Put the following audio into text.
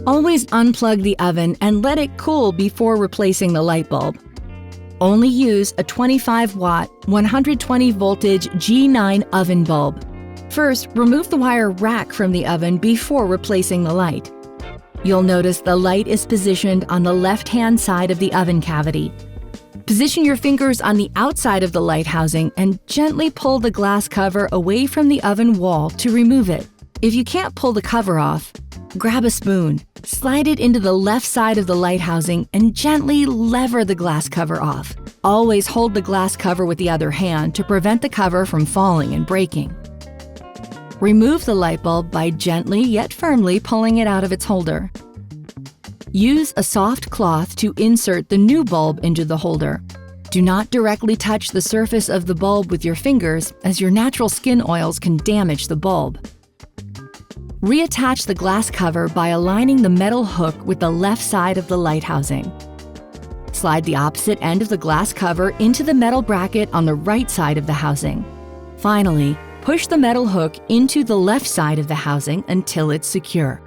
Always unplug the oven and let it cool before replacing the light bulb. Only use a 25-watt, 120 voltage G9 oven bulb. First, remove the wire rack from the oven before replacing the light. You'll notice the light is positioned on the left-hand side of the oven cavity. Position your fingers on the outside of the light housing and gently pull the glass cover away from the oven wall to remove it. If you can't pull the cover off, grab a spoon, slide it into the left side of the light housing and gently lever the glass cover off. Always hold the glass cover with the other hand to prevent the cover from falling and breaking. Remove the light bulb by gently yet firmly pulling it out of its holder. Use a soft cloth to insert the new bulb into the holder. Do not directly touch the surface of the bulb with your fingers, as your natural skin oils can damage the bulb. Reattach the glass cover by aligning the metal hook with the left side of the light housing. Slide the opposite end of the glass cover into the metal bracket on the right side of the housing. Finally, push the metal hook into the left side of the housing until it's secure.